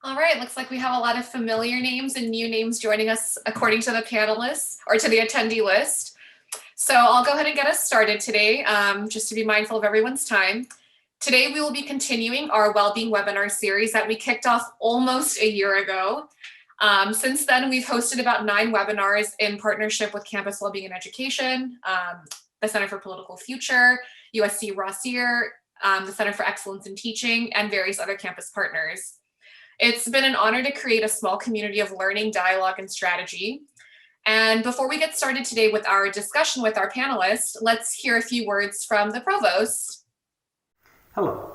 All right, looks like we have a lot of familiar names and new names joining us according to the panelists or to the attendee list. So I'll go ahead and get us started today, just to be mindful of everyone's time. Today we will be continuing our Wellbeing webinar series that we kicked off almost a year ago. Since then, we've hosted about 9 webinars in partnership with Campus Wellbeing and Education, the Center for Political Future, USC Rossier, the Center for Excellence in Teaching, and various other campus partners. It's been an honor to create a small community of learning, dialogue, and strategy. And before we get started today with our discussion with our panelists, let's hear a few words from the provost. Hello,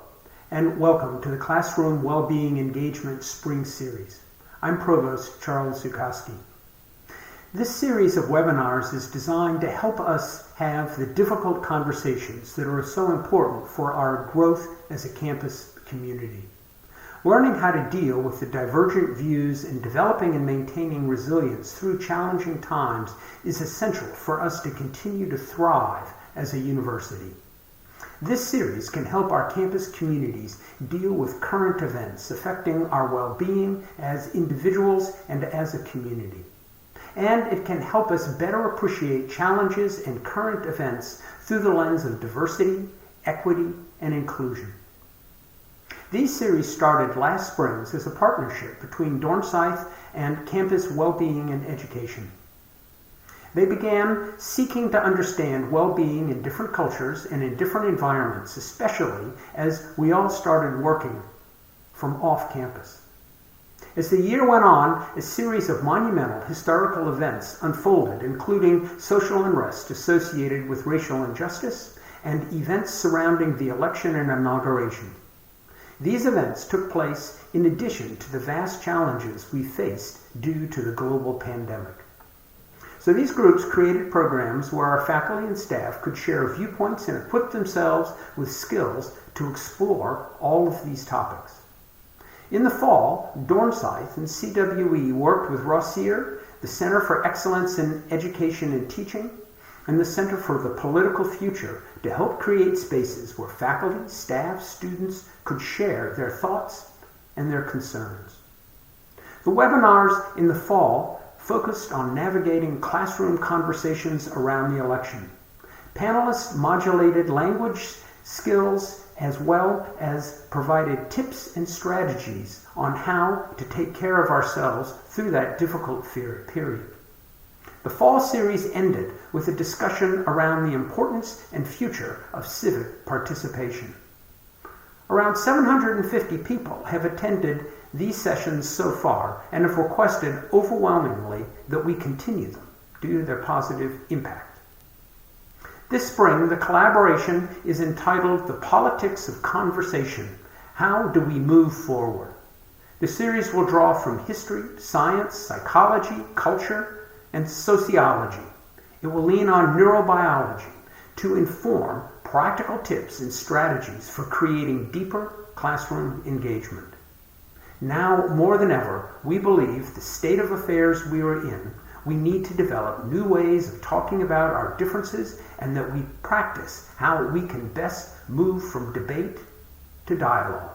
and welcome to the Classroom Wellbeing Engagement Spring Series. I'm Provost Charles Zukowski. This series of webinars is designed to help us have the difficult conversations that are so important for our growth as a campus community. Learning how to deal with the divergent views and developing and maintaining resilience through challenging times is essential for us to continue to thrive as a university. This series can help our campus communities deal with current events affecting our well-being as individuals and as a community. And it can help us better appreciate challenges and current events through the lens of diversity, equity, and inclusion. These series started last spring as a partnership between Dornsife and Campus Wellbeing and Education. They began seeking to understand well-being in different cultures and in different environments, especially as we all started working from off-campus. As the year went on, a series of monumental historical events unfolded, including social unrest associated with racial injustice and events surrounding the election and inauguration. These events took place in addition to the vast challenges we faced due to the global pandemic. So these groups created programs where our faculty and staff could share viewpoints and equip themselves with skills to explore all of these topics. In the fall, Dornsife and CWE worked with Rossier, the Center for Excellence in Education and Teaching, and the Center for the Political Future to help create spaces where faculty, staff, students could share their thoughts and their concerns. The webinars in the fall focused on navigating classroom conversations around the election. Panelists modulated language skills as well as provided tips and strategies on how to take care of ourselves through that difficult period. The fall series ended with a discussion around the importance and future of civic participation. Around 750 people have attended these sessions so far and have requested overwhelmingly that we continue them due to their positive impact. This spring, the collaboration is entitled The Politics of Conversation. How do we move forward? The series will draw from history, science, psychology, culture, and sociology. It will lean on neurobiology to inform practical tips and strategies for creating deeper classroom engagement. Now, more than ever, we believe the state of affairs we are in, we need to develop new ways of talking about our differences and that we practice how we can best move from debate to dialogue.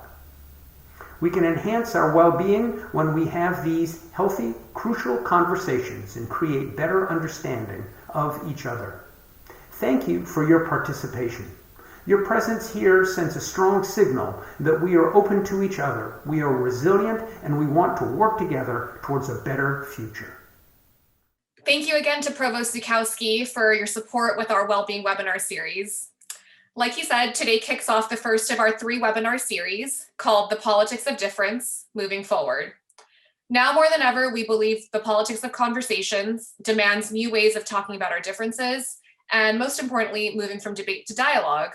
We can enhance our well-being when we have these healthy, crucial conversations and create better understanding of each other. Thank you for your participation. Your presence here sends a strong signal that we are open to each other, we are resilient, and we want to work together towards a better future. Thank you again to Provost Zukowski for your support with our Wellbeing webinar series. Like he said, today kicks off the first of our 3 webinar series called The Politics of Difference, Moving Forward. Now more than ever, we believe the politics of conversations demands new ways of talking about our differences, and most importantly, moving from debate to dialogue.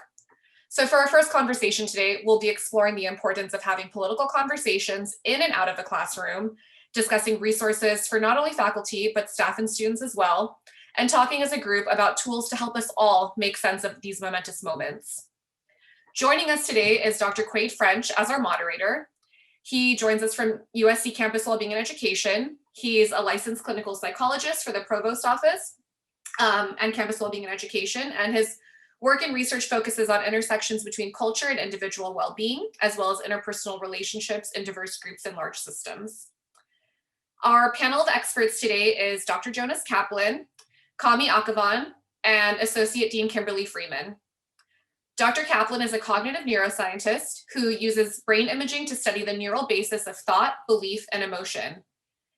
So for our first conversation today, we'll be exploring the importance of having political conversations in and out of the classroom, discussing resources for not only faculty, but staff and students as well, and talking as a group about tools to help us all make sense of these momentous moments. Joining us today is Dr. Quade French as our moderator. He joins us from USC Campus Wellbeing and Education. He's a licensed clinical psychologist for the Provost Office and Campus Wellbeing and Education, and his Work and research focuses on intersections between culture and individual well-being, as well as interpersonal relationships in diverse groups and large systems. Our panel of experts today is Dr. Jonas Kaplan, Kamy Akhavan, and Associate Dean Kimberly Freeman. Dr. Kaplan is a cognitive neuroscientist who uses brain imaging to study the neural basis of thought, belief, and emotion.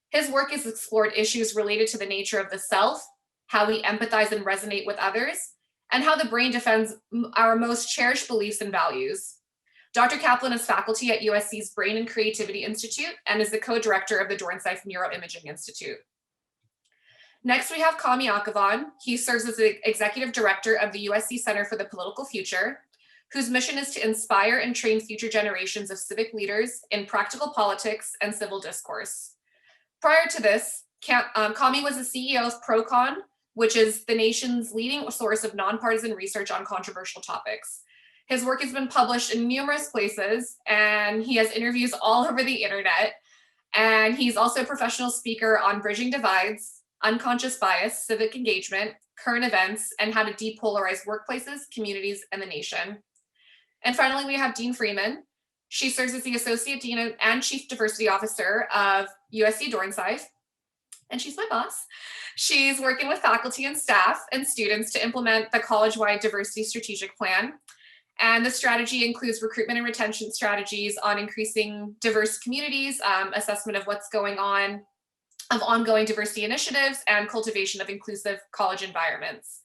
His work has explored issues related to the nature of the self, how we empathize and resonate with others, and how the brain defends our most cherished beliefs and values. Dr. Kaplan is faculty at USC's Brain and Creativity Institute and is the co-director of the Dornsife Neuroimaging Institute. Next, we have Kamy Akhavan. He serves as the executive director of the USC Center for the Political Future, whose mission is to inspire and train future generations of civic leaders in practical politics and civil discourse. Prior to this, Kamy was the CEO of ProCon, which is the nation's leading source of nonpartisan research on controversial topics. His work has been published in numerous places, and he has interviews all over the internet. And he's also a professional speaker on bridging divides, unconscious bias, civic engagement, current events, and how to depolarize workplaces, communities, and the nation. And finally, we have Dean Freeman. She serves as the Associate Dean and Chief Diversity Officer of USC Dornsife, and she's my boss. She's working with faculty and staff and students to implement the college-wide diversity strategic plan. And the strategy includes recruitment and retention strategies on increasing diverse communities, assessment of what's going on, of ongoing diversity initiatives, and cultivation of inclusive college environments.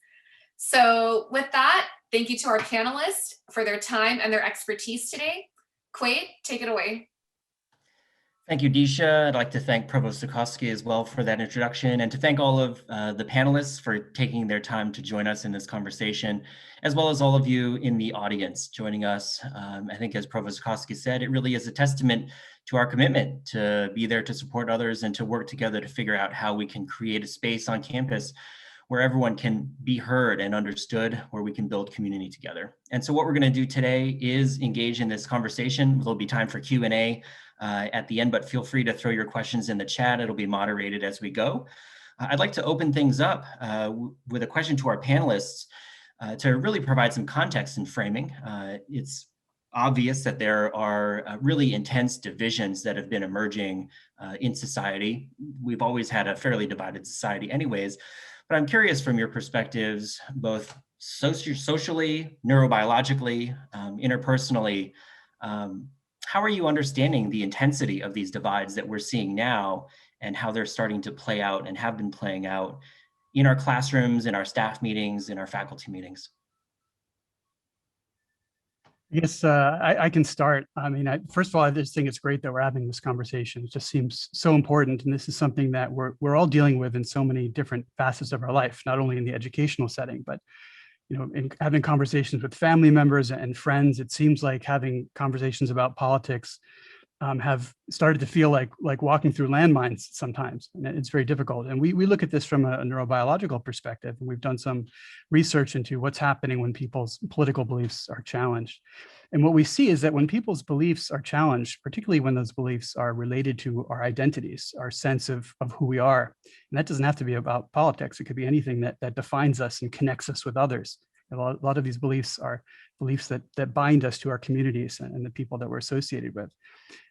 So with that, thank you to our panelists for their time and their expertise today. Quade, take it away. Thank you, Disha. I'd like to thank Provost Zukoski as well for that introduction, and to thank all of the panelists for taking their time to join us in this conversation, as well as all of you in the audience joining us. I think, as Provost Zukoski said, it really is a testament to our commitment to be there to support others and to work together to figure out how we can create a space on campus where everyone can be heard and understood, where we can build community together. And so what we're going to do today is engage in this conversation. There'll be time for Q&A at the end, but feel free to throw your questions in the chat. It'll be moderated as we go. I'd like to open things up with a question to our panelists to really provide some context and framing. It's obvious that there are really intense divisions that have been emerging in society. We've always had a fairly divided society anyways, but I'm curious from your perspectives, both socially, neurobiologically, interpersonally, how are you understanding the intensity of these divides that we're seeing now and how they're starting to play out and have been playing out in our classrooms, in our staff meetings, in our faculty meetings? Yes, I can start. I mean, first of all, I just think it's great that we're having this conversation. It just seems so important. And this is something that we're all dealing with in so many different facets of our life, not only in the educational setting, but in having conversations with family members and friends. It seems like having conversations about politics have started to feel like walking through landmines sometimes, and it's very difficult. And we look at this from a neurobiological perspective, and we've done some research into what's happening when people's political beliefs are challenged. And what we see is that when people's beliefs are challenged, particularly when those beliefs are related to our identities, our sense of who we are, and that doesn't have to be about politics. It could be anything that defines us and connects us with others. A lot of these beliefs are beliefs that bind us to our communities and the people that we're associated with.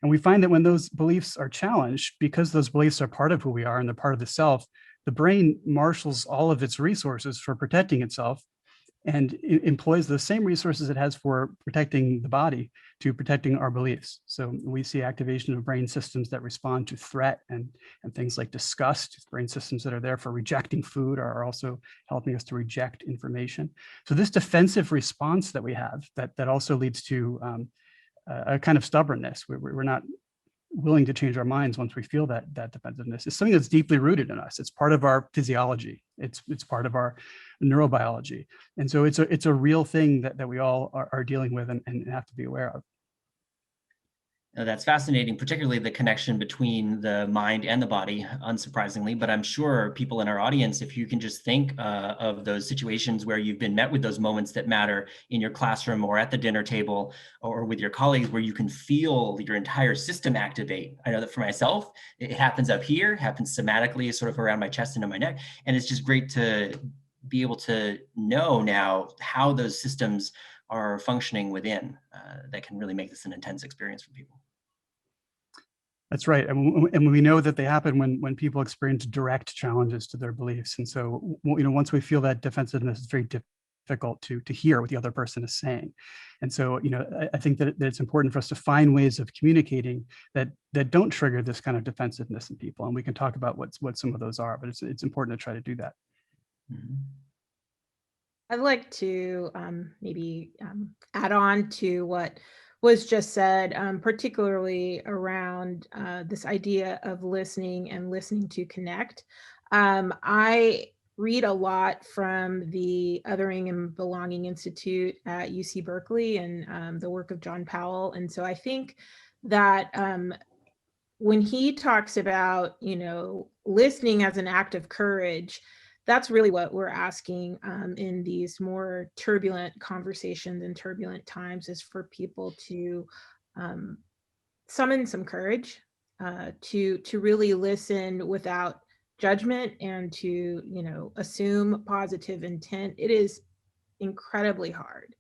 And we find that when those beliefs are challenged, because those beliefs are part of who we are and they're part of the self, the brain marshals all of its resources for protecting itself and employs the same resources it has for protecting the body to protecting our beliefs. So we see activation of brain systems that respond to threat and things like disgust. Brain systems that are there for rejecting food are also helping us to reject information. So this defensive response that we have, that also leads to a kind of stubbornness. We're not willing to change our minds once we feel that defensiveness. It's something that's deeply rooted in us. It's part of our physiology. It's part of our neurobiology. And so it's a real thing that we all are dealing with and have to be aware of. That's fascinating, particularly the connection between the mind and the body, unsurprisingly. But I'm sure people in our audience, if you can just think of those situations where you've been met with those moments that matter in your classroom or at the dinner table or with your colleagues, where you can feel your entire system activate. I know that for myself, it happens up here, happens somatically, sort of around my chest and on my neck. And it's just great to be able to know now how those systems are functioning within, that can really make this an intense experience for people. That's right. And we know that they happen when people experience direct challenges to their beliefs. And so, once we feel that defensiveness, it's very difficult to hear what the other person is saying. And so, I think that it's important for us to find ways of communicating that don't trigger this kind of defensiveness in people. And we can talk about what some of those are, but it's important to try to do that. Mm-hmm. I'd like to maybe add on to what was just said, particularly around this idea of listening and listening to connect. I read a lot from the Othering and Belonging Institute at UC Berkeley and the work of John Powell. And so I think that when he talks about, listening as an act of courage, that's really what we're asking in these more turbulent conversations and turbulent times, is for people to summon some courage, to really listen without judgment, and to assume positive intent. It is incredibly hard.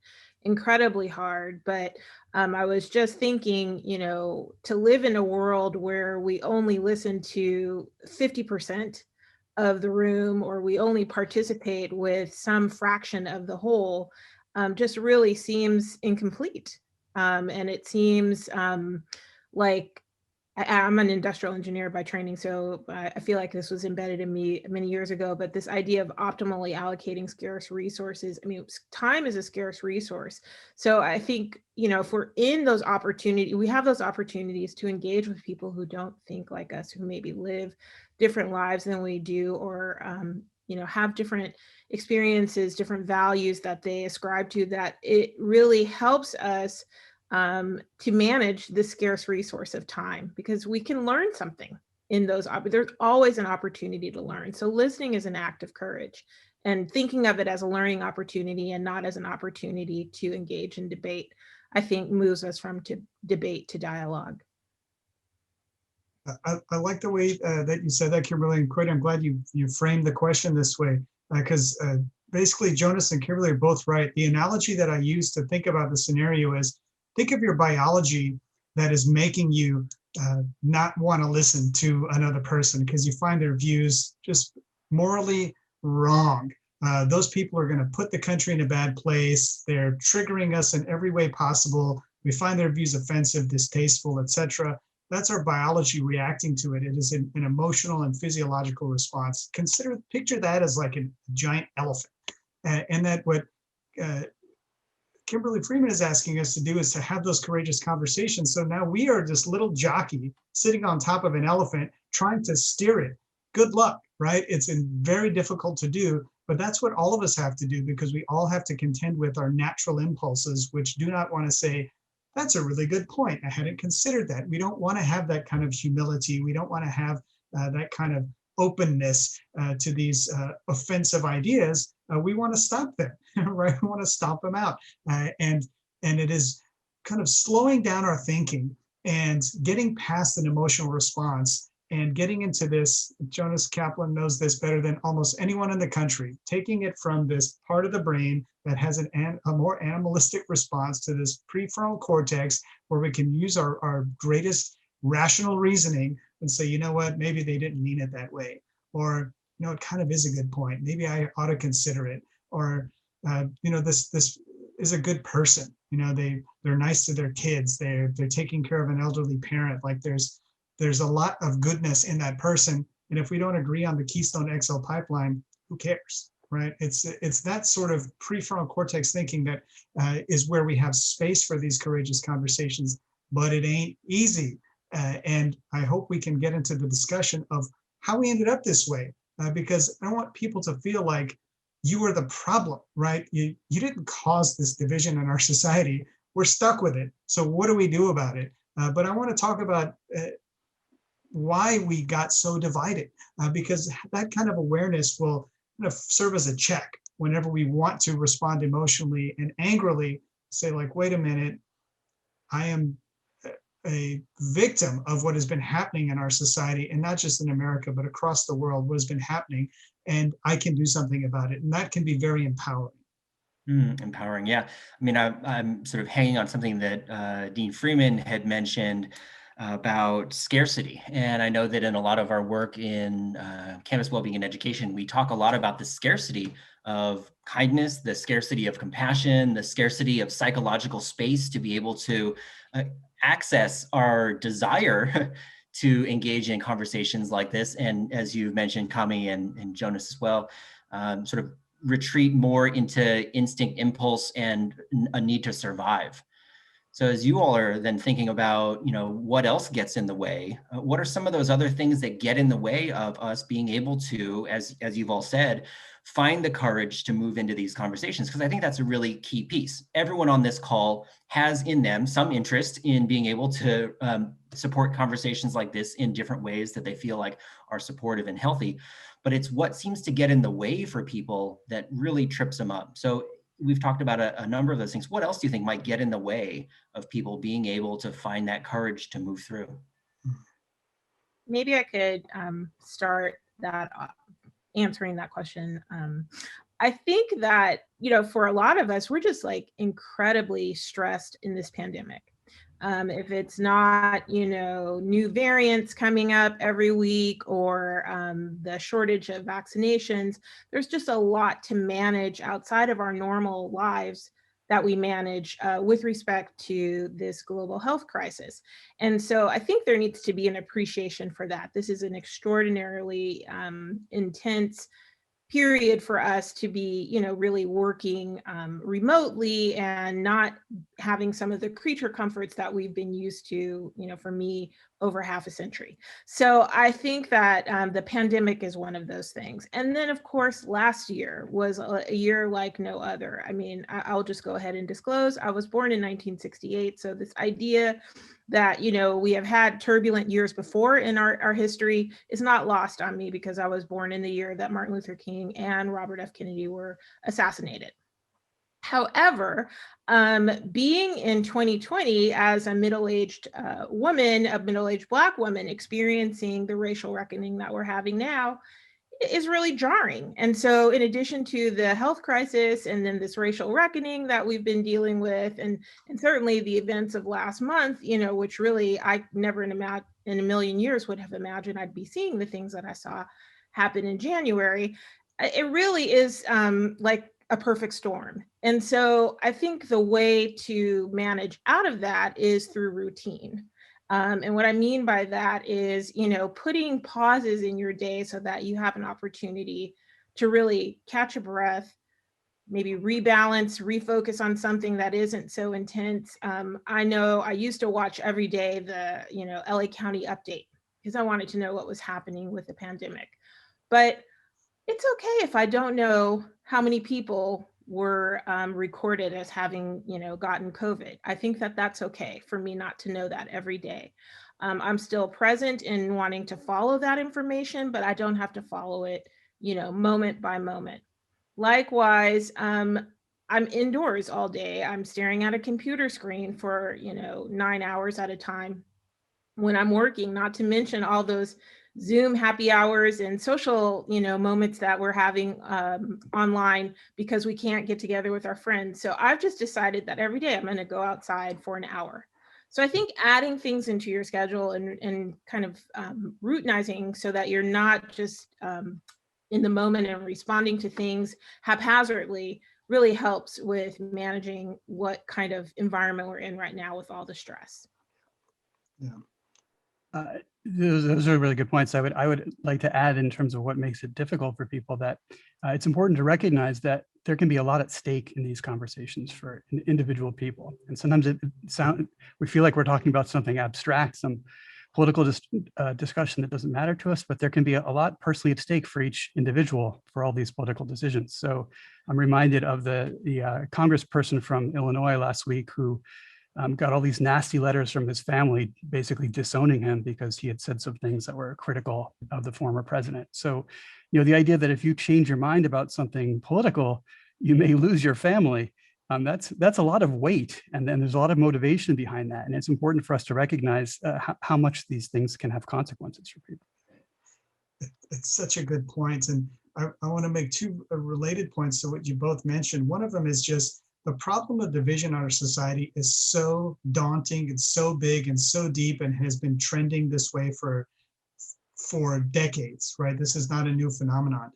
But I was just thinking, to live in a world where we only listen to 50% of the room, or we only participate with some fraction of the whole, just really seems incomplete. And it seems like I'm an industrial engineer by training, so I feel like this was embedded in me many years ago, but this idea of optimally allocating scarce resources, time is a scarce resource. So I think, if we're in those opportunities, we have those opportunities to engage with people who don't think like us, who maybe live different lives than we do, or, have different experiences, different values that they ascribe to, that it really helps us to manage the scarce resource of time, because we can learn something in those. There's always an opportunity to learn. So listening is an act of courage, and thinking of it as a learning opportunity and not as an opportunity to engage in debate, I think moves us from debate to dialogue. I like the way that you said that, Kimberly and Quade. I'm glad you framed the question this way, because basically Jonas and Kimberly are both right. The analogy that I use to think about the scenario is, think of your biology that is making you not want to listen to another person because you find their views just morally wrong. Those people are going to put the country in a bad place. They're triggering us in every way possible. We find their views offensive, distasteful, etc. That's our biology reacting to it. It is an emotional and physiological response. Picture that as like a giant elephant, and that what Kimberly Freeman is asking us to do is to have those courageous conversations. So now we are this little jockey sitting on top of an elephant trying to steer it. Good luck, right? It's very difficult to do, but that's what all of us have to do, because we all have to contend with our natural impulses, which do not want to say, that's a really good point, I hadn't considered that. We don't want to have that kind of humility. We don't want to have that kind of openness to these offensive ideas. We want to stop them, right? We want to stomp them out. And it is kind of slowing down our thinking and getting past an emotional response and getting into this. Jonas Kaplan knows this better than almost anyone in the country, taking it from this part of the brain that has a more animalistic response to this prefrontal cortex, where we can use our greatest rational reasoning and say, you know what, maybe they didn't mean it that way. Or, it kind of is a good point. Maybe I ought to consider it. Or, this is a good person. They're nice to their kids. They're taking care of an elderly parent. Like there's a lot of goodness in that person. And if we don't agree on the Keystone XL pipeline, who cares, right? It's that sort of prefrontal cortex thinking that is where we have space for these courageous conversations, but it ain't easy. And I hope we can get into the discussion of how we ended up this way, because I don't want people to feel like you are the problem, right? You didn't cause this division in our society. We're stuck with it. So what do we do about it? But I want to talk about why we got so divided, because that kind of awareness will kind of serve as a check whenever we want to respond emotionally and angrily, say like, wait a minute, I am a victim of what has been happening in our society, and not just in America, but across the world, what has been happening. and I can do something about it. And that can be very empowering. Empowering, yeah. I mean, I'm sort of hanging on something that Dean Freeman had mentioned about scarcity. And I know that in a lot of our work in campus wellbeing and education, we talk a lot about the scarcity of kindness, the scarcity of compassion, the scarcity of psychological space to be able to access our desire to engage in conversations like this. And as you mentioned, Kamy and Jonas as well, sort of retreat more into instinct, impulse, and a need to survive. So as you all are then thinking about, what else gets in the way, what are some of those other things that get in the way of us being able to, as you've all said, find the courage to move into these conversations? Because I think that's a really key piece. Everyone on this call has in them some interest in being able to support conversations like this in different ways that they feel like are supportive and healthy. But it's what seems to get in the way for people that really trips them up. So we've talked about a number of those things. What else do you think might get in the way of people being able to find that courage to move through? Maybe I could start that answering that question. I think that, for a lot of us, we're just like incredibly stressed in this pandemic. If it's not, new variants coming up every week or the shortage of vaccinations, there's just a lot to manage outside of our normal lives that we manage with respect to this global health crisis. And so I think there needs to be an appreciation for that. This is an extraordinarily intense period for us to be, really working remotely and not having some of the creature comforts that we've been used to, for me, over half a century. So I think that the pandemic is one of those things. And then, of course, last year was a year like no other. I mean, I'll just go ahead and disclose, I was born in 1968. So this idea that, we have had turbulent years before in our history is not lost on me, because I was born in the year that Martin Luther King and Robert F. Kennedy were assassinated. However, being in 2020 as a middle-aged woman, a middle-aged Black woman experiencing the racial reckoning that we're having now is really jarring. And so in addition to the health crisis and then this racial reckoning that we've been dealing with, and certainly the events of last month, which really I never in a million years would have imagined I'd be seeing the things that I saw happen in January, it really is like a perfect storm. And so I think the way to manage out of that is through routine. And what I mean by that is, putting pauses in your day so that you have an opportunity to really catch a breath, maybe rebalance, refocus on something that isn't so intense. I know I used to watch every day the, LA County update because I wanted to know what was happening with the pandemic. But it's okay if I don't know how many people were recorded as having, gotten COVID. I think that that's okay for me not to know that every day. I'm still present in wanting to follow that information, but I don't have to follow it, moment by moment. Likewise, I'm indoors all day. I'm staring at a computer screen for, 9 hours at a time when I'm working, not to mention all those Zoom happy hours and social, moments that we're having online because we can't get together with our friends. So I've just decided that every day I'm going to go outside for an hour. So I think adding things into your schedule and kind of routinizing so that you're not just in the moment and responding to things haphazardly really helps with managing what kind of environment we're in right now with all the stress. Yeah. Those are really good points. I would like to add, in terms of what makes it difficult for people, that it's important to recognize that there can be a lot at stake in these conversations for individual people. And sometimes we feel like we're talking about something abstract, some political discussion that doesn't matter to us, but there can be a lot personally at stake for each individual for all these political decisions. So I'm reminded of the congressperson from Illinois last week who got all these nasty letters from his family basically disowning him because he had said some things that were critical of the former president. So, the idea that if you change your mind about something political, you may lose your family, that's a lot of weight. And then there's a lot of motivation behind that. And it's important for us to recognize how much these things can have consequences for people. It's such a good point. And I want to make two related points to what you both mentioned. One of them is just the problem of division in our society is so daunting, it's so big and so deep, and has been trending this way for decades, right? This is not a new phenomenon.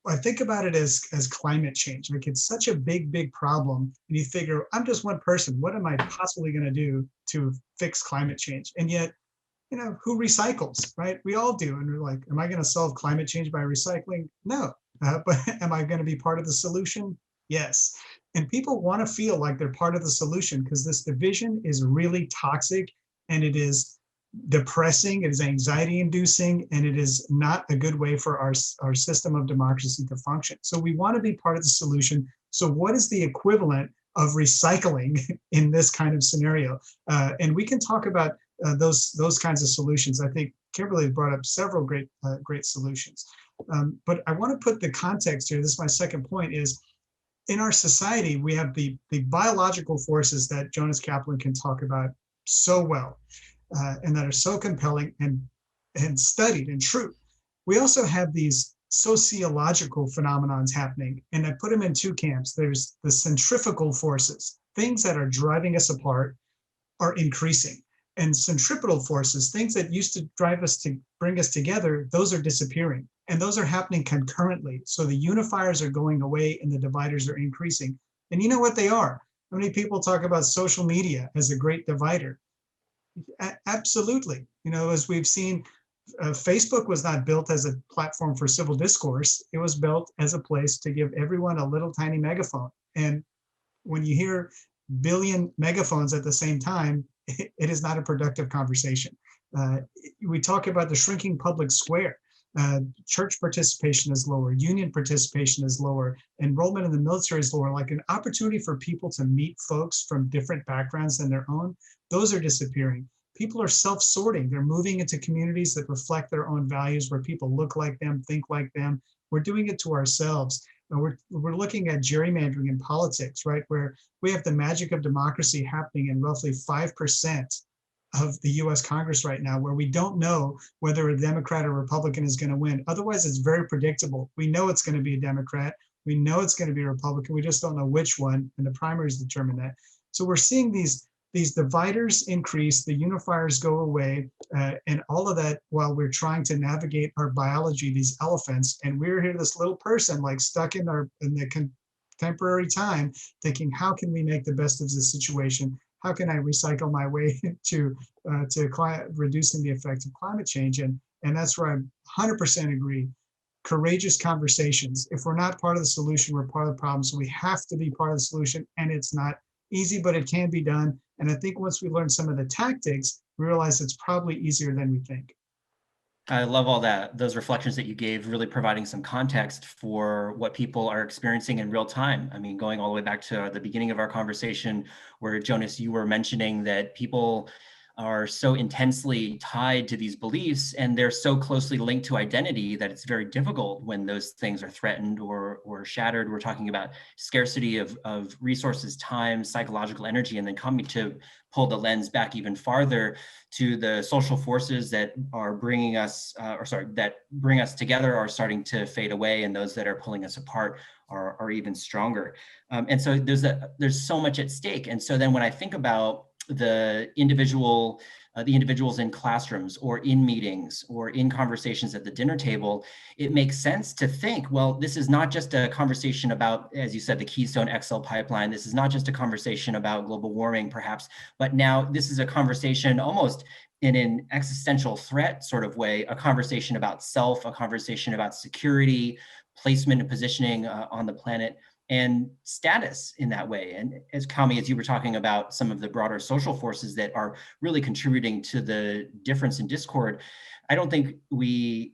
I think about it as climate change. Like, it's such a big problem, and you figure, I'm just one person. What am I possibly going to do to fix climate change? And yet, who recycles, right? We all do. And we're like, am I going to solve climate change by recycling? No. But am I going to be part of the solution? Yes. And people want to feel like they're part of the solution, because this division is really toxic, and it is depressing, it is anxiety inducing, and it is not a good way for our system of democracy to function. So we want to be part of the solution. So what is the equivalent of recycling in this kind of scenario? And we can talk about those kinds of solutions. I think Kimberly brought up several great solutions. But I want to put the context here. This is my second point, is in our society, we have the biological forces that Jonas Kaplan can talk about so well, and that are so compelling and studied and true. We also have these sociological phenomenons happening, and I put them in two camps. There's the centrifugal forces, things that are driving us apart are increasing, and centripetal forces, things that used to drive us to bring us together, those are disappearing, and those are happening concurrently. So the unifiers are going away and the dividers are increasing. And you know what they are? How many people talk about social media as a great divider? Absolutely. As we've seen, Facebook was not built as a platform for civil discourse. It was built as a place to give everyone a little tiny megaphone. And when you hear billion megaphones at the same time, it is not a productive conversation. We talk about the shrinking public square. Church participation is lower, union participation is lower, enrollment in the military is lower. Like, an opportunity for people to meet folks from different backgrounds than their own, those are disappearing. People are self-sorting. They're moving into communities that reflect their own values, where people look like them, think like them. We're doing it to ourselves. And we're looking at gerrymandering in politics, right? Where we have the magic of democracy happening in roughly 5% of the US Congress right now, where we don't know whether a Democrat or Republican is going to win. Otherwise, it's very predictable. We know it's going to be a Democrat. We know it's going to be a Republican. We just don't know which one, and the primaries determine that. So we're seeing these dividers increase, the unifiers go away, and all of that while we're trying to navigate our biology, these elephants. And we're here, this little person, like, stuck in the contemporary time, thinking, how can we make the best of this situation? How can I recycle my way to reducing the effects of climate change? And that's where I 100% agree. Courageous conversations. If we're not part of the solution, we're part of the problem. So we have to be part of the solution, and it's not easy, but it can be done. And I think once we learn some of the tactics, we realize it's probably easier than we think. I love all those reflections that you gave, really providing some context for what people are experiencing in real time. I mean, going all the way back to the beginning of our conversation, where, Jonas, you were mentioning that people are so intensely tied to these beliefs, and they're so closely linked to identity that it's very difficult when those things are threatened or shattered. We're talking about scarcity of resources, time, psychological energy, and then coming to pull the lens back even farther to the social forces that are bringing us, that bring us together are starting to fade away, and those that are pulling us apart are even stronger. And so there's so much at stake. And so then when I think about the individuals in classrooms or in meetings or in conversations at the dinner table, it makes sense to think, well, this is not just a conversation about, as you said, the Keystone XL pipeline. This is not just a conversation about global warming, perhaps, but now this is a conversation almost in an existential threat sort of way, a conversation about self, a conversation about security, placement and positioning on the planet, and status in that way. And as Kamy, as you were talking about some of the broader social forces that are really contributing to the difference in discord, I don't think we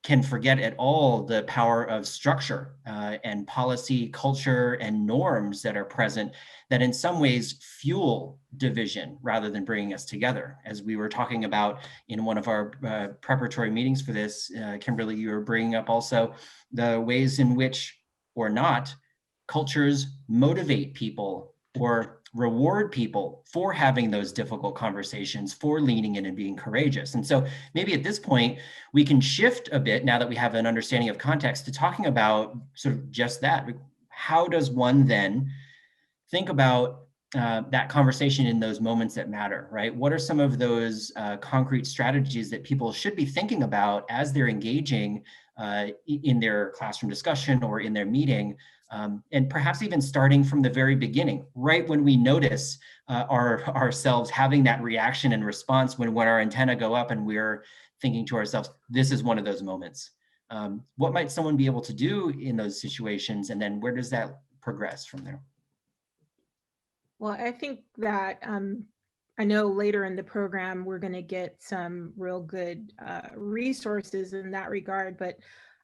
can forget at all the power of structure and policy, culture, and norms that are present that in some ways fuel division rather than bringing us together. As we were talking about in one of our preparatory meetings for this, Kimberly, you were bringing up also the ways in which, or not, cultures motivate people or reward people for having those difficult conversations, for leaning in and being courageous. And so maybe at this point, we can shift a bit, now that we have an understanding of context, to talking about sort of just that. How does one then think about that conversation in those moments that matter, right? What are some of those concrete strategies that people should be thinking about as they're engaging in their classroom discussion or in their meeting, and perhaps even starting from the very beginning, right when we notice ourselves having that reaction and response, when our antenna go up and we're thinking to ourselves, this is one of those moments. What might someone be able to do in those situations, and then where does that progress from there? Well, I think that I know later in the program, we're going to get some real good resources in that regard, but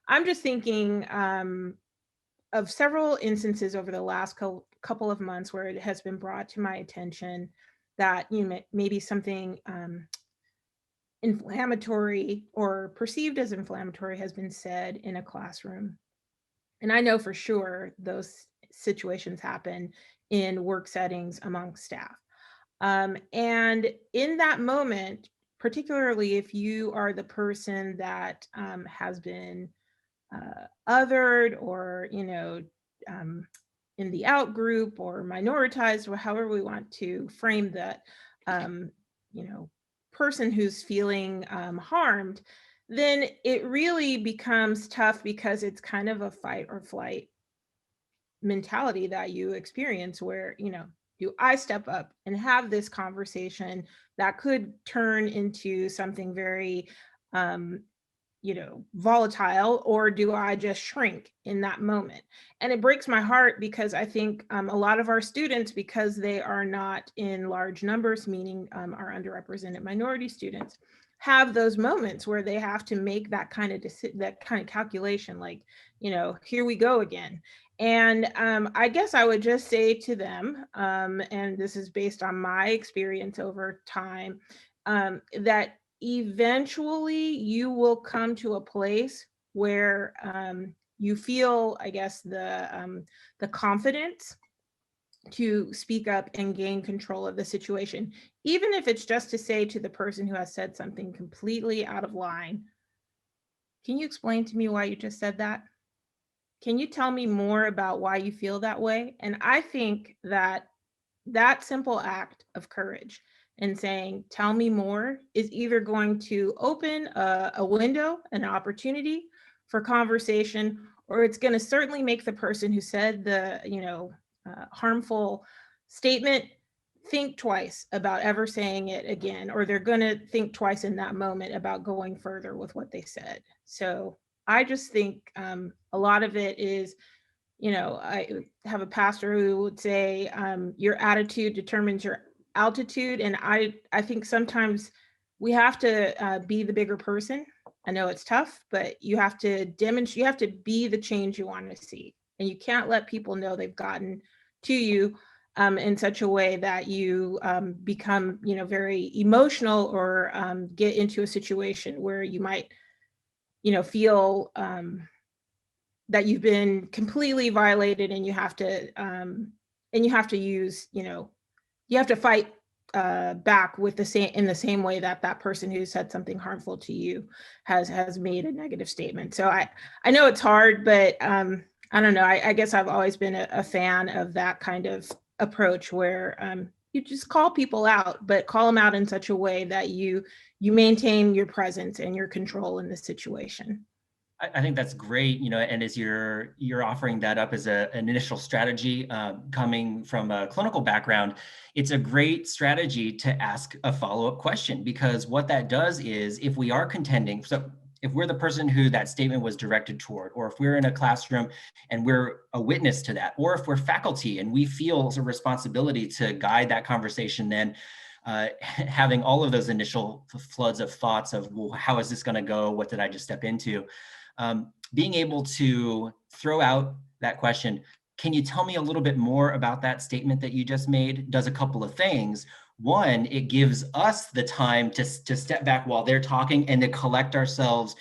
I'm just thinking of several instances over the last couple of months where it has been brought to my attention that, you know, maybe something inflammatory or perceived as inflammatory has been said in a classroom. And I know for sure those situations happen in work settings among staff. And in that moment, particularly if you are the person that has been othered, or, you know, in the out group or minoritized, or however we want to frame that, you know, person who's feeling harmed, then it really becomes tough, because it's kind of a fight or flight mentality that you experience, where, you know, do I step up and have this conversation that could turn into something very, you know, volatile, or do I just shrink in that moment? And it breaks my heart, because I think a lot of our students, because they are not in large numbers, meaning our underrepresented minority students, have those moments where they have to make that kind of calculation, like, you know, here we go again. And I guess I would just say to them, and this is based on my experience over time, that eventually you will come to a place where you feel, I guess, the confidence to speak up and gain control of the situation, even if it's just to say to the person who has said something completely out of line, can you explain to me why you just said that? Can you tell me more about why you feel that way? And I think that that simple act of courage and saying, tell me more, is either going to open a window, an opportunity for conversation, or it's going to certainly make the person who said the, you know, harmful statement think twice about ever saying it again, or they're going to think twice in that moment about going further with what they said. So I just think a lot of it is, you know, I have a pastor who would say your attitude determines your altitude. And I think sometimes we have to be the bigger person. I know it's tough, but you have to demonstrate, you have to be the change you want to see. And you can't let people know they've gotten to you in such a way that you become, you know, very emotional, or get into a situation where you might, you know, feel that you've been completely violated, and you have to use, you know, you have to fight back with in the same way that that person who said something harmful to you has made a negative statement. So I know it's hard, but I don't know. I guess I've always been a fan of that kind of approach, where you just call people out, but call them out in such a way that you maintain your presence and your control in the situation. I think that's great, you know, and as you're offering that up as an initial strategy, coming from a clinical background, it's a great strategy to ask a follow-up question, because what that does is, if we are contending, so if we're the person who that statement was directed toward, or if we're in a classroom and we're a witness to that, or if we're faculty and we feel a responsibility to guide that conversation, then having all of those initial floods of thoughts of, well, how is this going to go? What did I just step into? Being able to throw out that question, can you tell me a little bit more about that statement that you just made, does a couple of things. One, it gives us the time to step back while they're talking and to collect ourselves,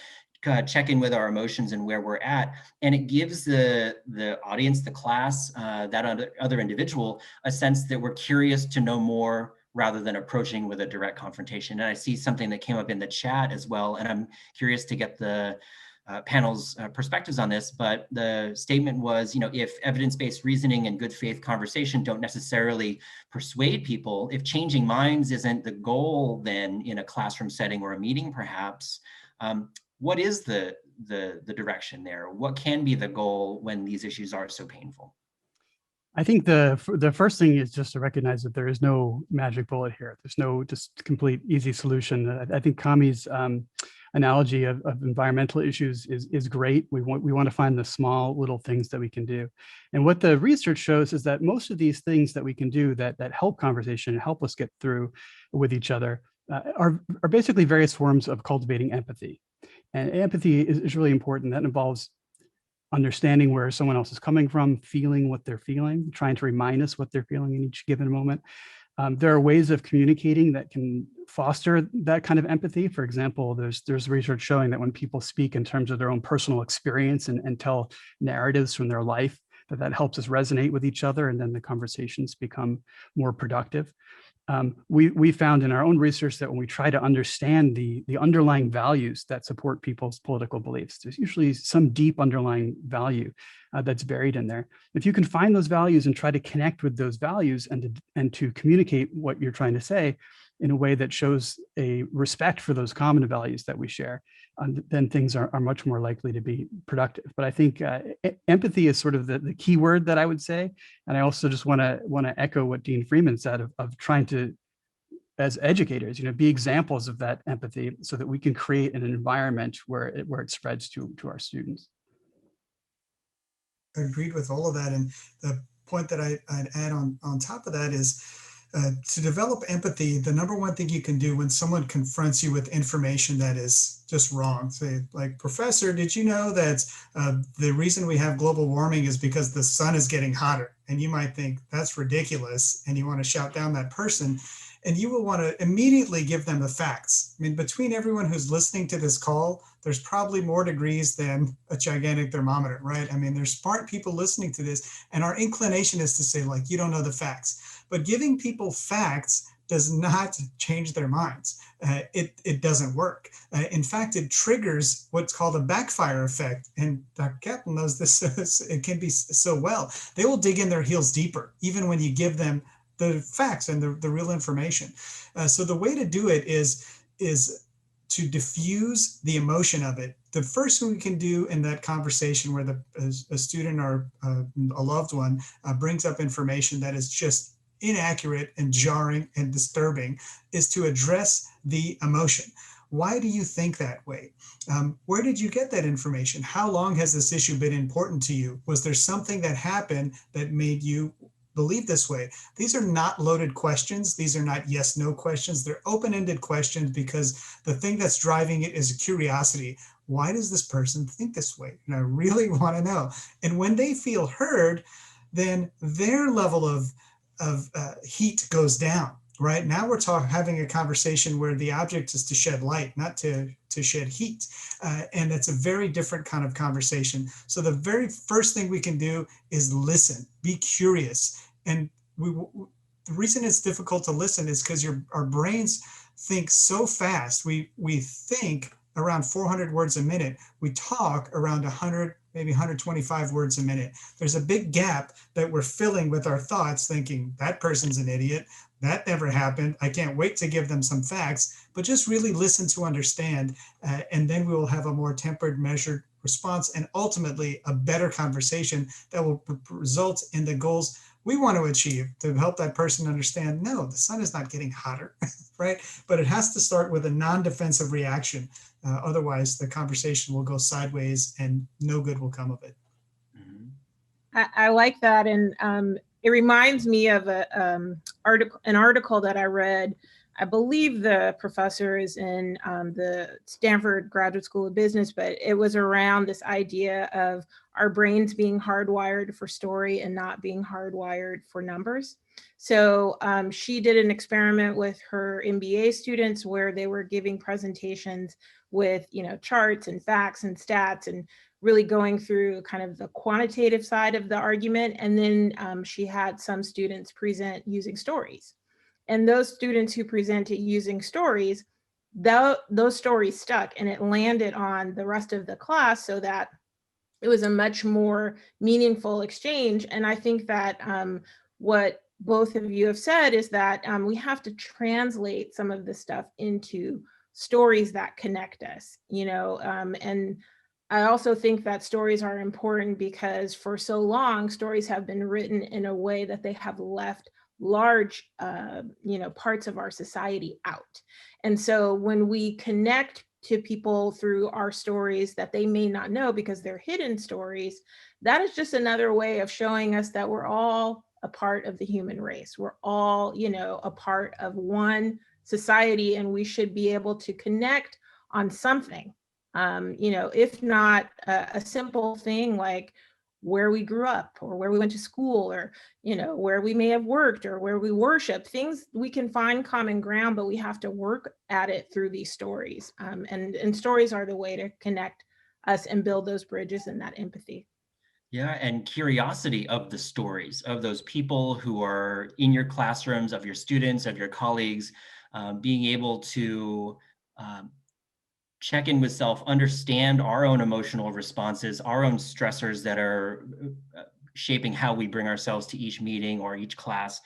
check in with our emotions and where we're at. And it gives the audience, the class, that other individual, a sense that we're curious to know more rather than approaching with a direct confrontation. And I see something that came up in the chat as well, and I'm curious to get the panel's perspectives on this, but the statement was, if evidence-based reasoning and good faith conversation don't necessarily persuade people, if changing minds isn't the goal then in a classroom setting or a meeting perhaps, what is the direction there? What can be the goal when these issues are so painful? I think the first thing is just to recognize that there is no magic bullet here. There's no just complete easy solution. I think Kamy's analogy of environmental issues is great. We want to find the small little things that we can do. And what the research shows is that most of these things that we can do that help conversation and help us get through with each other are basically various forms of cultivating empathy. And empathy is really important. That involves understanding where someone else is coming from, feeling what they're feeling, trying to remind us what they're feeling in each given moment. There are ways of communicating that can foster that kind of empathy. For example, there's research showing that when people speak in terms of their own personal experience and tell narratives from their life, that helps us resonate with each other, and then the conversations become more productive. We found in our own research that when we try to understand the underlying values that support people's political beliefs, there's usually some deep underlying value that's buried in there. If you can find those values and try to connect with those values and to communicate what you're trying to say in a way that shows a respect for those common values that we share, then things are much more likely to be productive. But I think empathy is sort of the key word that I would say. And I also just want to echo what Dean Freeman said of trying to, as educators, be examples of that empathy so that we can create an environment where it spreads to our students. I agreed with all of that. And the point that I'd add on top of that is to develop empathy, the number one thing you can do when someone confronts you with information that is just wrong, say like, Professor, did you know that the reason we have global warming is because the sun is getting hotter? And you might think that's ridiculous, and you want to shout down that person, and you will want to immediately give them the facts. I mean, between everyone who's listening to this call, there's probably more degrees than a gigantic thermometer, right? I mean, there's smart people listening to this, and our inclination is to say, like, you don't know the facts. But giving people facts does not change their minds. It doesn't work. In fact, it triggers what's called a backfire effect. And Dr. Kaplan knows this, it can be so well. They will dig in their heels deeper, even when you give them the facts and the real information. So the way to do it is to diffuse the emotion of it. The first thing we can do in that conversation where a student or a loved one brings up information that is just inaccurate and jarring and disturbing is to address the emotion. Why do you think that way? Where did you get that information? How long has this issue been important to you? Was there something that happened that made you believe this way? These are not loaded questions. These are not yes/no questions. They're open-ended questions because the thing that's driving it is curiosity. Why does this person think this way? And I really want to know. And when they feel heard, then their level of heat goes down, right? Now we're having a conversation where the object is to shed light, not to shed heat. And that's a very different kind of conversation. So the very first thing we can do is listen, be curious. And the reason it's difficult to listen is because our brains think so fast. We think around 400 words a minute. We talk around 100, maybe 125 words a minute. There's a big gap that we're filling with our thoughts, thinking that person's an idiot. That never happened. I can't wait to give them some facts, but just really listen to understand. And then we will have a more tempered, measured response, and ultimately a better conversation that will result in the goals we want to achieve, to help that person understand, no, the sun is not getting hotter, right? But it has to start with a non-defensive reaction. Otherwise, the conversation will go sideways and no good will come of it. I like that. And it reminds me of an article that I read I believe the professor is in the Stanford Graduate School of Business, but it was around this idea of our brains being hardwired for story and not being hardwired for numbers. So she did an experiment with her MBA students where they were giving presentations with, charts and facts and stats and really going through kind of the quantitative side of the argument. And then she had some students present using stories. And those students who presented using stories, those stories stuck and it landed on the rest of the class so that it was a much more meaningful exchange. And I think that what both of you have said is that we have to translate some of this stuff into stories that connect us, and I also think that stories are important because for so long, stories have been written in a way that they have left large, parts of our society out. And so when we connect to people through our stories that they may not know because they're hidden stories, that is just another way of showing us that we're all a part of the human race. We're all, a part of one society, and we should be able to connect on something. If not a simple thing like where we grew up or where we went to school or, where we may have worked or where we worship, things we can find common ground, but we have to work at it through these stories. And stories are the way to connect us and build those bridges and that empathy. Yeah, and curiosity of the stories of those people who are in your classrooms, of your students, of your colleagues, being able to check in with self, understand our own emotional responses, our own stressors that are shaping how we bring ourselves to each meeting or each class,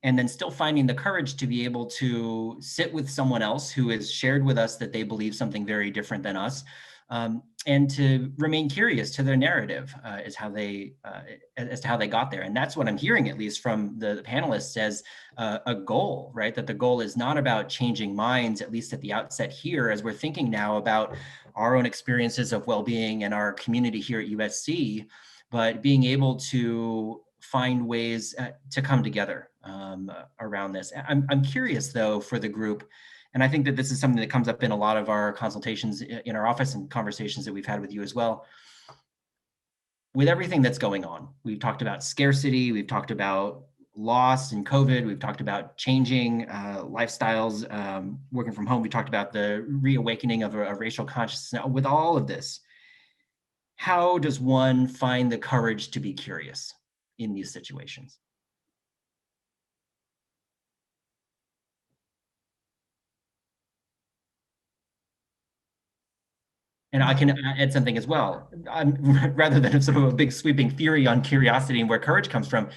and then still finding the courage to be able to sit with someone else who has shared with us that they believe something very different than us, and to remain curious to their narrative as to how they got there. And that's what I'm hearing, at least from the panelists, as a goal, right? That the goal is not about changing minds, at least at the outset here, as we're thinking now about our own experiences of well-being and our community here at USC, but being able to find ways to come together around this. I'm curious, though, for the group, and I think that this is something that comes up in a lot of our consultations in our office and conversations that we've had with you as well. With everything that's going on, we've talked about scarcity, we've talked about loss and COVID, we've talked about changing lifestyles, working from home, we talked about the reawakening of a racial consciousness. Now, with all of this, how does one find the courage to be curious in these situations? And I can add something as well. Rather than sort of a big sweeping theory on curiosity and where courage comes from,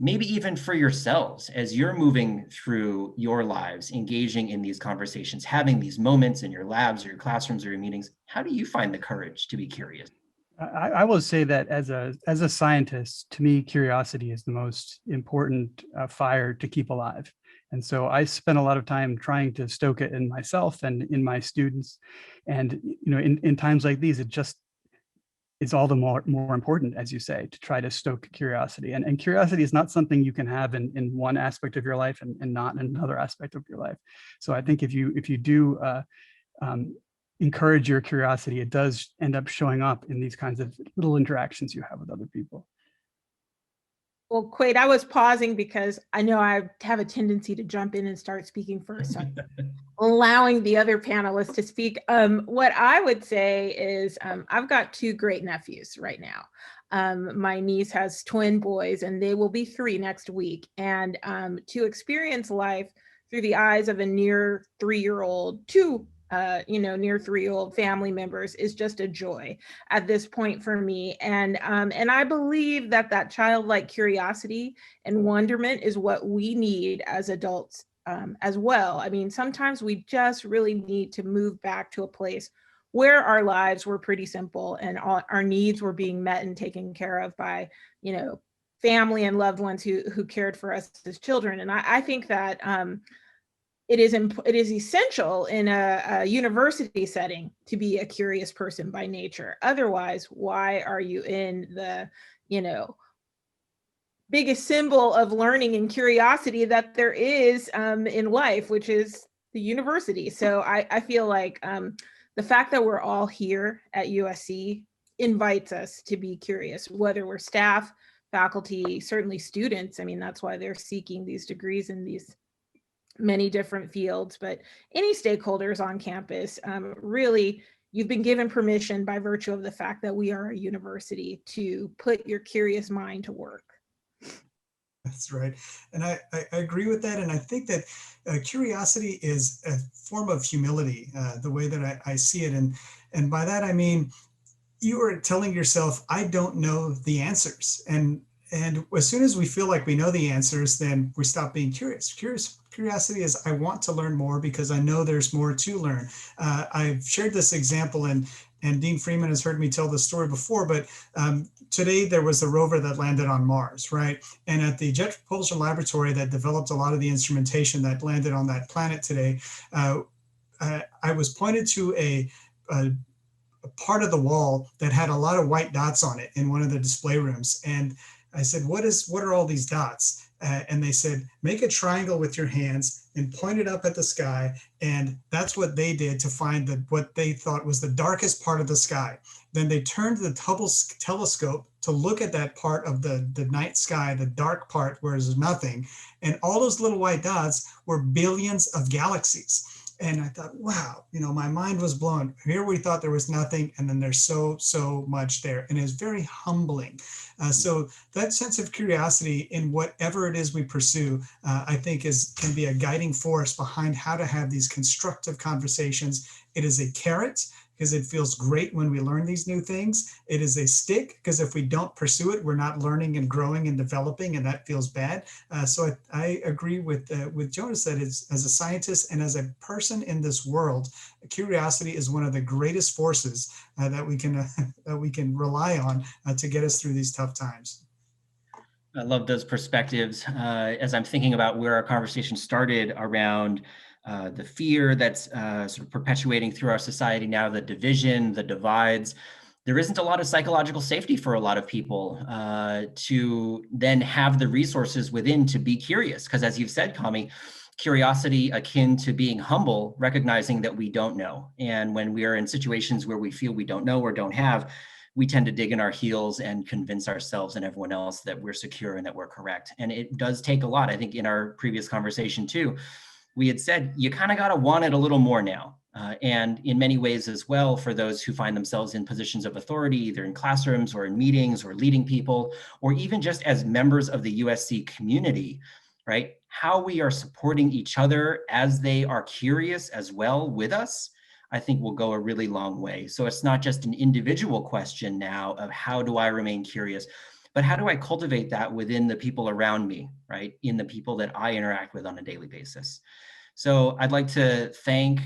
maybe even for yourselves, as you're moving through your lives, engaging in these conversations, having these moments in your labs or your classrooms or your meetings, how do you find the courage to be curious? I will say that as a scientist, to me, curiosity is the most important fire to keep alive. And so I spend a lot of time trying to stoke it in myself and in my students. And in times like these, it just is all the more important, as you say, to try to stoke curiosity. And curiosity is not something you can have in one aspect of your life and not in another aspect of your life. So I think if you do encourage your curiosity, it does end up showing up in these kinds of little interactions you have with other people. Well, Quade, I was pausing because I know I have a tendency to jump in and start speaking first, so allowing the other panelists to speak. What I would say is I've got two great nephews right now. My niece has twin boys and they will be 3 next week. And to experience life through the eyes of a near 3-year-old, near 3-year-old family members is just a joy at this point for me. And I believe that childlike curiosity and wonderment is what we need as adults as well. I mean, sometimes we just really need to move back to a place where our lives were pretty simple and our needs were being met and taken care of by, family and loved ones who cared for us as children. And I think that it is essential in a university setting to be a curious person by nature. Otherwise, why are you in the, biggest symbol of learning and curiosity that there is in life, which is the university. So I feel like the fact that we're all here at USC invites us to be curious, whether we're staff, faculty, certainly students. I mean, that's why they're seeking these degrees in these many different fields, but any stakeholders on campus, really, you've been given permission by virtue of the fact that we are a university to put your curious mind to work. That's right. And I agree with that. And I think that curiosity is a form of humility, the way that I see it. And by that, I mean, you are telling yourself, I don't know the answers. And as soon as we feel like we know the answers, then we stop being curious. Curiosity is, I want to learn more because I know there's more to learn. I've shared this example, and Dean Freeman has heard me tell this story before, but today there was a rover that landed on Mars, right? And at the Jet Propulsion Laboratory that developed a lot of the instrumentation that landed on that planet today, I was pointed to a part of the wall that had a lot of white dots on it in one of the display rooms. And I said, what are all these dots? And they said, make a triangle with your hands and point it up at the sky. And that's what they did to find what they thought was the darkest part of the sky. Then they turned the Hubble telescope to look at that part of the night sky, the dark part where there's nothing. And all those little white dots were billions of galaxies. And I thought, wow, my mind was blown. Here we thought there was nothing, and then there's so much there. And it's very humbling. So that sense of curiosity in whatever it is we pursue, I think can be a guiding force behind how to have these constructive conversations. It is a carrot, because it feels great when we learn these new things. It is a stick, because if we don't pursue it, we're not learning and growing and developing, and that feels bad. So I agree with Jonas that as a scientist and as a person in this world, curiosity is one of the greatest forces that we can rely on to get us through these tough times. I love those perspectives. As I'm thinking about where our conversation started around the fear that's sort of perpetuating through our society now, the division, the divides. There isn't a lot of psychological safety for a lot of people to then have the resources within to be curious. Because as you've said, Kamy, curiosity akin to being humble, recognizing that we don't know. And when we are in situations where we feel we don't know or don't have, we tend to dig in our heels and convince ourselves and everyone else that we're secure and that we're correct. And it does take a lot. I think in our previous conversation too, we had said, you kind of got to want it a little more now. And in many ways as well, for those who find themselves in positions of authority, either in classrooms or in meetings or leading people, or even just as members of the USC community, right? How we are supporting each other as they are curious as well with us, I think will go a really long way. So it's not just an individual question now of how do I remain curious, but how do I cultivate that within the people around me, right? In the people that I interact with on a daily basis. So I'd like to thank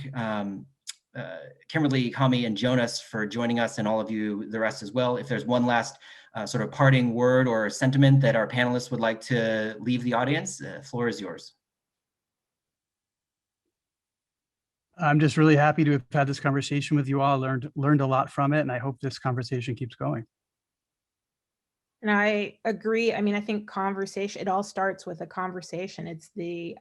Kimberly, Kamy, and Jonas for joining us, and all of you, the rest as well. If there's one last sort of parting word or sentiment that our panelists would like to leave the audience, the floor is yours. I'm just really happy to have had this conversation with you all, learned a lot from it, and I hope this conversation keeps going. And I agree. I mean, I think conversation, it all starts with a conversation. It's the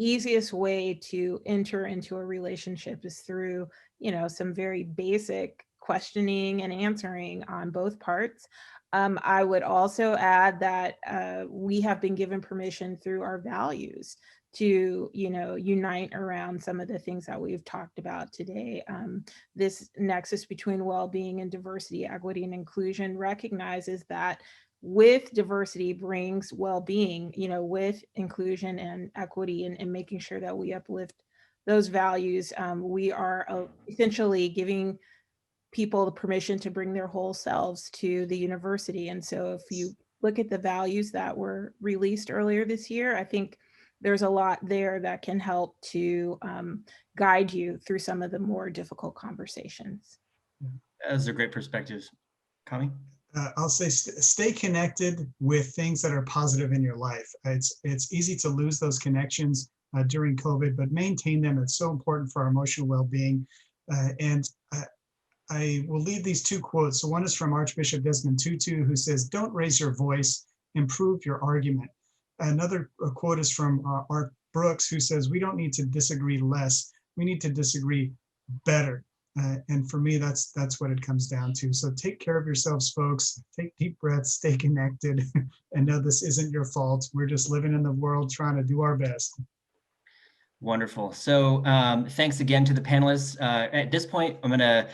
easiest way to enter into a relationship is through, some very basic questioning and answering on both parts. I would also add that we have been given permission through our values to, unite around some of the things that we've talked about today. This nexus between well-being and diversity, equity, and inclusion recognizes that with diversity brings well-being, with inclusion and equity and making sure that we uplift those values. We are essentially giving people the permission to bring their whole selves to the university. And so if you look at the values that were released earlier this year, I think there's a lot there that can help to guide you through some of the more difficult conversations. Those are great perspectives. Kamy? I'll say stay connected with things that are positive in your life. It's easy to lose those connections during COVID, but maintain them. It's so important for our emotional well-being. And I will leave these two quotes. So one is from Archbishop Desmond Tutu, who says, "Don't raise your voice, improve your argument. Another quote is from Art Brooks, who says, we don't need to disagree less, we need to disagree better. And for me, that's what it comes down to. So take care of yourselves, folks. Take deep breaths, stay connected, and know this isn't your fault. We're just living in the world trying to do our best. Wonderful. So thanks again to the panelists. At this point, I'm going to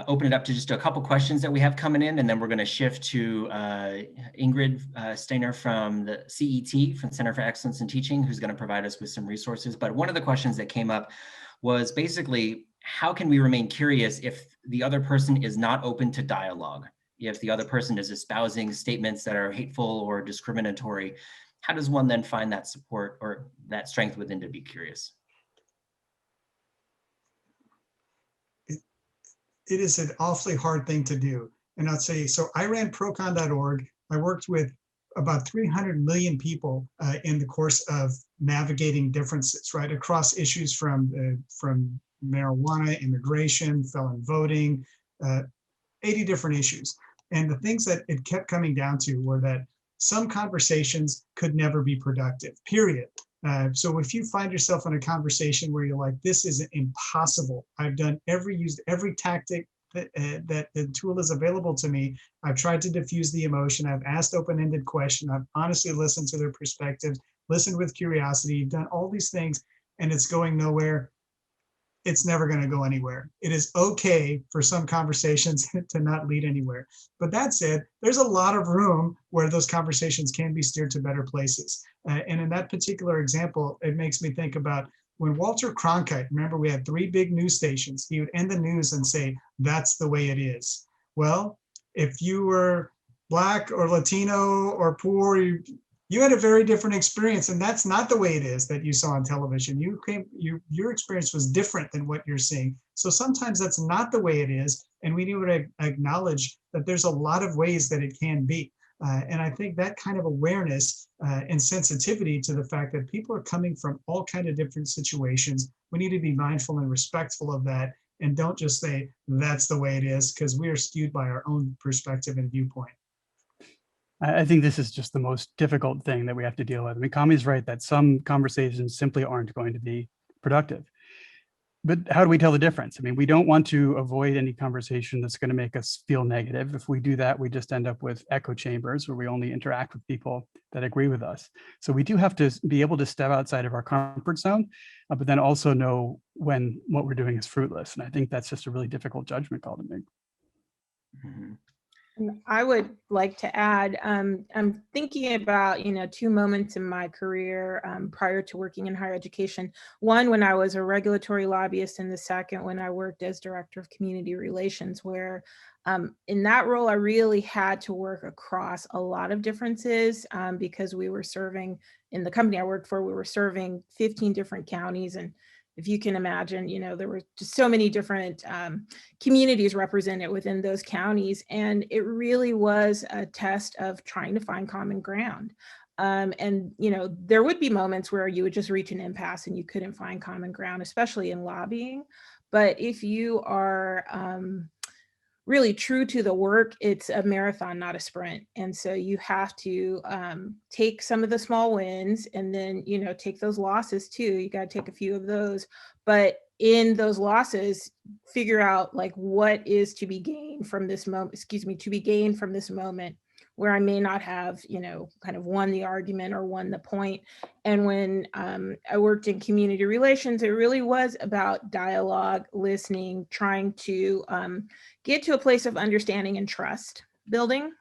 open it up to just a couple questions that we have coming in, and then we're going to shift to Ingrid Steiner from the CET, from Center for Excellence in Teaching, who's going to provide us with some resources. But one of the questions that came up was basically, how can we remain curious if the other person is not open to dialogue? If the other person is espousing statements that are hateful or discriminatory, how does one then find that support or that strength within to be curious? It is an awfully hard thing to do. And I'll say, so I ran procon.org. I worked with about 300 million people in the course of navigating differences, right, across issues from marijuana, immigration, felon voting, 80 different issues. And the things that it kept coming down to were that some conversations could never be productive, period. So if you find yourself in a conversation where you're like, this is impossible, I've used every tactic that the tool is available to me. I've tried to diffuse the emotion. I've asked open-ended questions. I've honestly listened to their perspectives, listened with curiosity, done all these things, and it's going nowhere. It's never going to go anywhere. It is okay for some conversations to not lead anywhere. But that said, there's a lot of room where those conversations can be steered to better places. And in that particular example, it makes me think about when Walter Cronkite, remember we had 3 big news stations, he would end the news and say, that's the way it is. Well, if you were Black or Latino or poor, you had a very different experience, and that's not the way it is that you saw on television. Your experience was different than what you're seeing. So sometimes that's not the way it is, and we need to acknowledge that there's a lot of ways that it can be. And I think that kind of awareness and sensitivity to the fact that people are coming from all kinds of different situations, we need to be mindful and respectful of that, and don't just say, that's the way it is, because we are skewed by our own perspective and viewpoint. I think this is just the most difficult thing that we have to deal with. I mean, Kamy's right that some conversations simply aren't going to be productive. But how do we tell the difference? I mean, we don't want to avoid any conversation that's going to make us feel negative. If we do that, we just end up with echo chambers where we only interact with people that agree with us. So we do have to be able to step outside of our comfort zone, but then also know when what we're doing is fruitless. And I think that's just a really difficult judgment call to make. Mm-hmm. I would like to add, I'm thinking about, 2 moments in my career prior to working in higher education. One, when I was a regulatory lobbyist, and the second, when I worked as director of community relations, where in that role, I really had to work across a lot of differences because we were serving, in the company I worked for, we were serving 15 different counties. And if you can imagine, there were just so many different communities represented within those counties. And it really was a test of trying to find common ground. And, there would be moments where you would just reach an impasse and you couldn't find common ground, especially in lobbying. But if you are really true to the work, it's a marathon, not a sprint. And so you have to take some of the small wins and then, take those losses too. You got to take a few of those, but in those losses, figure out like what is to be gained from this moment, where I may not have, kind of won the argument or won the point. And when I worked in community relations, it really was about dialogue, listening, trying to get to a place of understanding and trust building.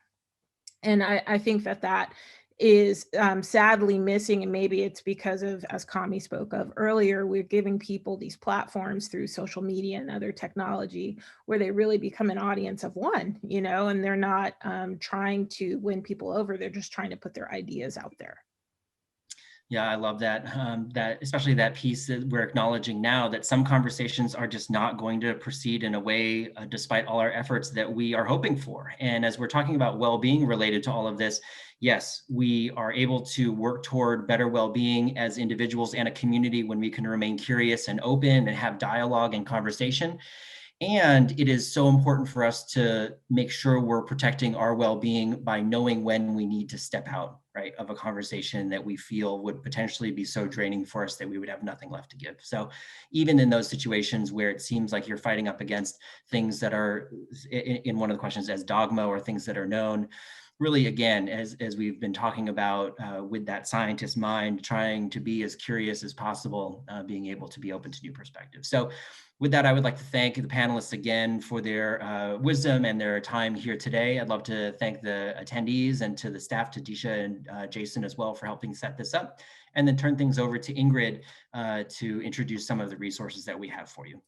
And I think that is sadly missing. And maybe it's because of, as Kamy spoke of earlier, we're giving people these platforms through social media and other technology where they really become an audience of one, and they're not trying to win people over. They're just trying to put their ideas out there. Yeah, I love that. That especially that piece that we're acknowledging now, that some conversations are just not going to proceed in a way, despite all our efforts, that we are hoping for. And as we're talking about well-being related to all of this, yes, we are able to work toward better well-being as individuals and a community when we can remain curious and open and have dialogue and conversation. And it is so important for us to make sure we're protecting our well-being by knowing when we need to step out, right, of a conversation that we feel would potentially be so draining for us that we would have nothing left to give. So even in those situations where it seems like you're fighting up against things that are in one of the questions as dogma or things that are known, really, again, as we've been talking about with that scientist mind, trying to be as curious as possible, being able to be open to new perspectives. So with that, I would like to thank the panelists again for their wisdom and their time here today. I'd love to thank the attendees and to the staff, to Disha and Jason as well, for helping set this up, and then turn things over to Ingrid to introduce some of the resources that we have for you.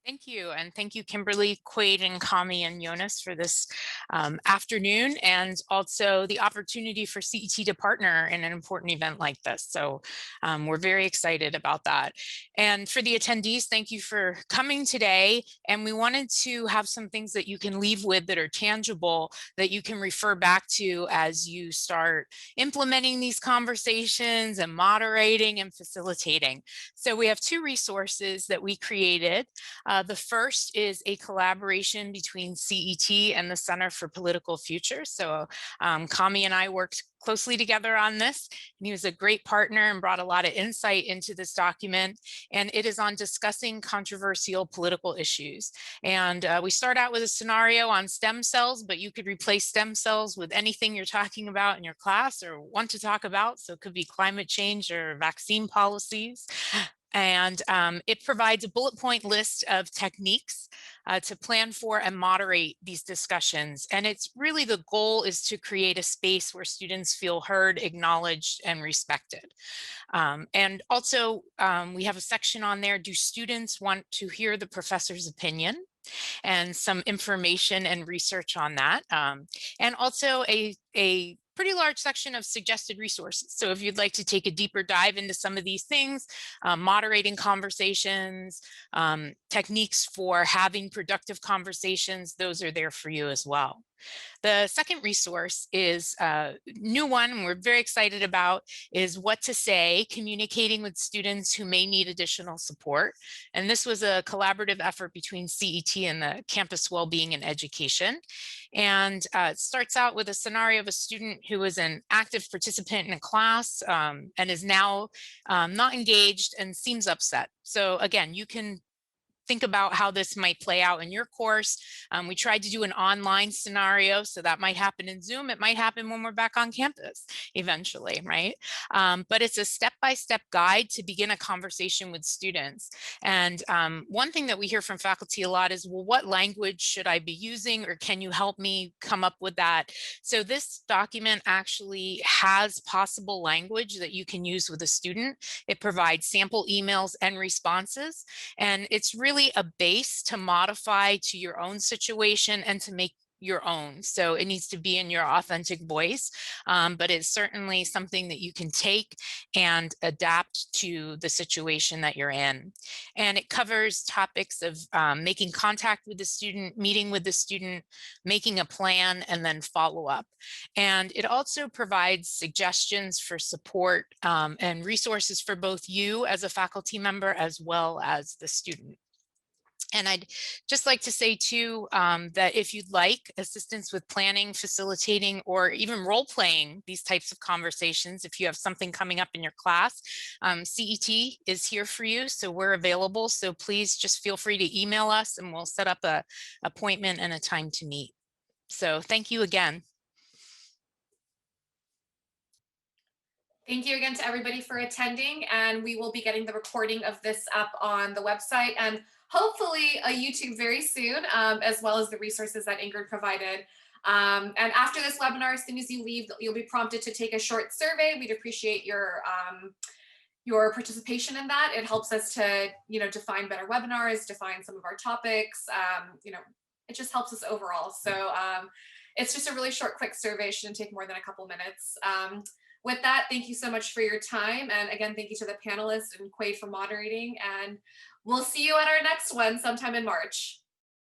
Thank you. And thank you, Kimberly, Quade, and Kamy, and Jonas for this afternoon, and also the opportunity for CET to partner in an important event like this. So we're very excited about that. And for the attendees, thank you for coming today. And we wanted to have some things that you can leave with that are tangible, that you can refer back to as you start implementing these conversations and moderating and facilitating. So we have two resources that we created. The first is a collaboration between CET and the Center for Political Future. So Kamy and I worked closely together on this, and he was a great partner and brought a lot of insight into this document. And it is on discussing controversial political issues. And we start out with a scenario on stem cells, but you could replace stem cells with anything you're talking about in your class or want to talk about. So it could be climate change or vaccine policies. And it provides a bullet point list of techniques to plan for and moderate these discussions. And it's really, the goal is to create a space where students feel heard, acknowledged, and respected. And also, we have a section on there, do students want to hear the professor's opinion? And some information and research on that. And also a pretty large section of suggested resources. So if you'd like to take a deeper dive into some of these things, moderating conversations, techniques for having productive conversations, those are there for you as well. The second resource is a new one we're very excited about, is What to Say, communicating with students who may need additional support. And this was a collaborative effort between CET and the Campus Wellbeing and Education. And it starts out with a scenario of a student who was an active participant in a class and is now not engaged and seems upset. So again, you can think about how this might play out in your course. We tried to do an online scenario, so that might happen in Zoom. It might happen when we're back on campus eventually, right? But it's a step-by-step guide to begin a conversation with students. And one thing that we hear from faculty a lot is, well, what language should I be using, or can you help me come up with that? So this document actually has possible language that you can use with a student. It provides sample emails and responses, and it's really a base to modify to your own situation and to make your own. So it needs to be in your authentic voice, but it's certainly something that you can take and adapt to the situation that you're in. And it covers topics of making contact with the student, meeting with the student, making a plan, and then follow up. And it also provides suggestions for support and resources for both you as a faculty member as well as the student. And I'd just like to say too, that if you'd like assistance with planning, facilitating, or even role playing these types of conversations, if you have something coming up in your class, CET is here for you. So we're available. So please just feel free to email us and we'll set up an appointment and a time to meet. So thank you again. Thank you again to everybody for attending, and we will be getting the recording of this up on the website and hopefully a YouTube very soon, as well as the resources that Ingrid provided. And after this webinar, as soon as you leave, you'll be prompted to take a short survey. We'd appreciate your participation in that. It helps us to, define better webinars, define some of our topics. It just helps us overall. So it's just a really short, quick survey. It shouldn't take more than a couple minutes. With that, thank you so much for your time. And again, thank you to the panelists and Quade for moderating. And we'll see you at our next one sometime in March.